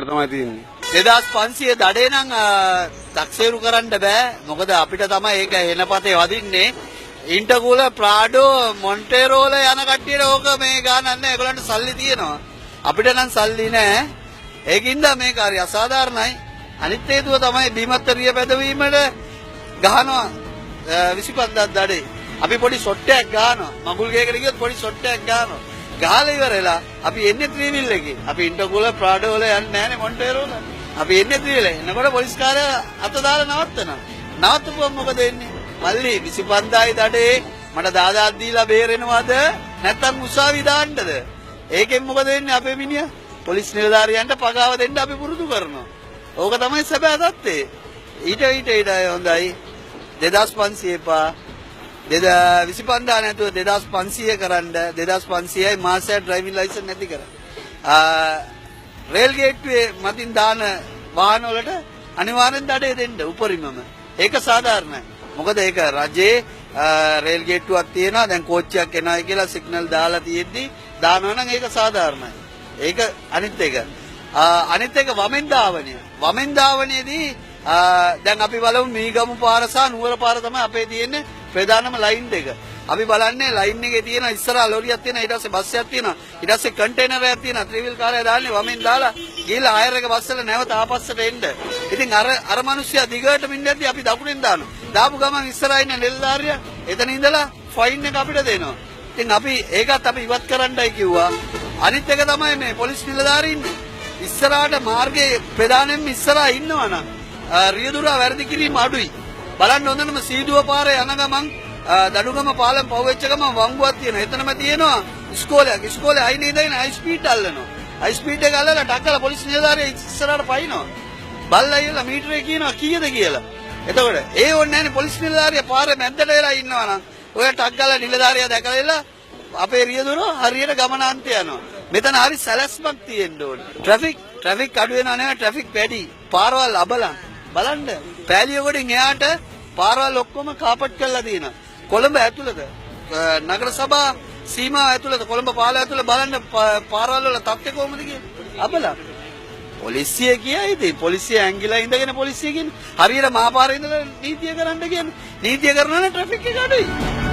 අපිට තමයි තියෙන්නේ. 2500 දඩේ නම් තක්සේරු කරන්න බෑ. මොකද අපිට තමයි ඒක එනපතේ වදින්නේ. ඉන්ටර්කූල ප්‍රාඩෝ මොන්ටේරෝ වල යන කට්ටියට ඕක මේ ගානක් නැහැ. ඒගොල්ලන්ට සල්ලි තියෙනවා. අපිට නම් සල්ලි නැහැ. ඒකින්ද මේක හරි අසාධාරණයි. අනිත් හේතුව තමයි බීමත්තරිය පැදවීමට ගහනවා 25ක් දඩේ. අපි පොඩි සොට්ටයක් ගහනවා. මගුල් ගේකට ගියොත් පොඩි සොට්ටයක් ගහනවා. ගහලා ඉවරලා අපි එන්නේ ත්‍රිවිල් එකේ. අපි ඉන්ටර්කූල ප්‍රාඩෝ වල යන්නේ නැහනේ මොන්ටේරෝ වල. අපි එන්නේ ත්‍රිවිල් එකේ. එනකොට පොලිස් කාර්යය අත දාලා නවත්තනවා. නවත්තපුවම මොකද වෙන්නේ? මල්ලි 25000යි දඩේ මට දාදාක් දීලා බේරෙනවද? නැත්තම් උසාවි දාන්නද? ඒකෙන් මොකද වෙන්නේ අපේ මිනිහා? පොලිස් නිලධාරියන්ට පගාව දෙන්න අපි පුරුදු කරනවා. ඕක තමයි සැබෑ තත්ත්වය. ඊට හොඳයි 2500 එපා. 25000 නැතුව 2500 කරන්න 2500යි මාසයක් ඩ්‍රයිවිං ලයිසන්ස් නැති කරන්න. රේල් ගේට්ටුවේ මතින් දාන වාහන වලට අනිවාර්යෙන් දඩේ දෙන්න උපරිමම. ඒක සාධාරණයි. මොකද ඒක රජයේ රේල් ගේට්ටුවක් තියෙනවා. දැන් කෝච්චියක් එනවායි කියලා සිග්නල් දාලා තියෙද්දි දානවා නම් ඒක සාධාරණයි. ඒක අනිත් එක වමෙන් ධාවනය. වමෙන් ධාවනයේදී දැන් අපි බලමු මීගමු පාර සහ නුවර පාර තමයි අපේ තියෙන්නේ ප්‍රධානම ලයින් දෙක. අපි බලන්නේ ලයින් එකේ තියෙන ඉස්සරහා ලොරියක් තියෙනවා, ඊට පස්සේ බස් එකක් තියෙනවා, ඊට පස්සේ කන්ටේනර් එකක් තියෙනවා. ත්‍රිවිල් කාර්යය දාන්නේ වමෙන් දාලා ගිහලා ආයර් එක බස්සලා නැවත ආපස්සට එන්න. ඉතින් අර මිනිස්සයා දිගටම ඉඳද්දි අපි දකුණෙන් දානවා. දාපු ගමන් ඉස්සරහා ඉන්න නිලධාරියා එතන ඉඳලා ෆයින් එක අපිට දෙනවා. ඉතින් අපි ඒකත් අපි ඉවත් කරන්නයි කිව්වා. අනිත් එක තමයි මේ පොලිස් නිලධාරීන් ඉස්සරහට මාර්ගයේ ප්‍රධානෙම ඉස්සරහා ඉන්නවනම් රියදුරා වැරදි කිරීම අඩුයි. බලන්න හොඳනම සීදුව පාරේ යන ගමන් දඩුගම පාලම් පහුවෙච්ච ගමන් වංගුවක් තියෙනවා. එතනම තියෙනවා ඉස්කෝලයක්. ඉස්කෝලේ අයිනේ ඉඳගෙන හයි ස්පීඩ් අල්ලනවා. හයි ස්පීඩ් එක අල්ලලා ටක්කලා පොලිස් නිලධාරියා ඉස්සරහට පයින්නවා. බල්ලා ඉල්ල මීටරේ කියනවා කීයද කියලා. එතකොට ඒ ඕනේ නැහැනේ පොලිස් නිලධාරියා පාරේ මැද්දට වෙලා ඉන්නවා නම් ඔය ටක් ගාලා නිලධාරියා දැකලා ඉල්ල අපේ රියදුරෝ හරියට ගමනාන්තය යනවා. මෙතන හරි සැලැස්මක් තියෙන්න ඕනේ. ට්‍රැෆික් අඩු වෙනවා නෙවෙයි ට්‍රැෆික් වැඩි. පාරවල් අබලන් බලන්න පෑලියගොඩින් එහාට පාරවල් ඔක්කොම කාපට් කරලා තියෙනවා. කොළඹ ඇතුළත නගර සභා සීමාව ඇතුළත කොළඹ පාල ඇතුළත බලන්න පාරවල් වල තත්ත්වය කොහොමද කියන්නේ? අබලන්. පොලිසිය කියයි ඉතින් පොලිසිය ඇංගිලා ඉඳගෙන පොලිසිය කියන්නේ හරියට මහපාරේ ඉඳලා නීතිය කරන්න කියන්නේ. නීතිය කරනවා නම් ට්‍රැෆික් එක අඩුයි.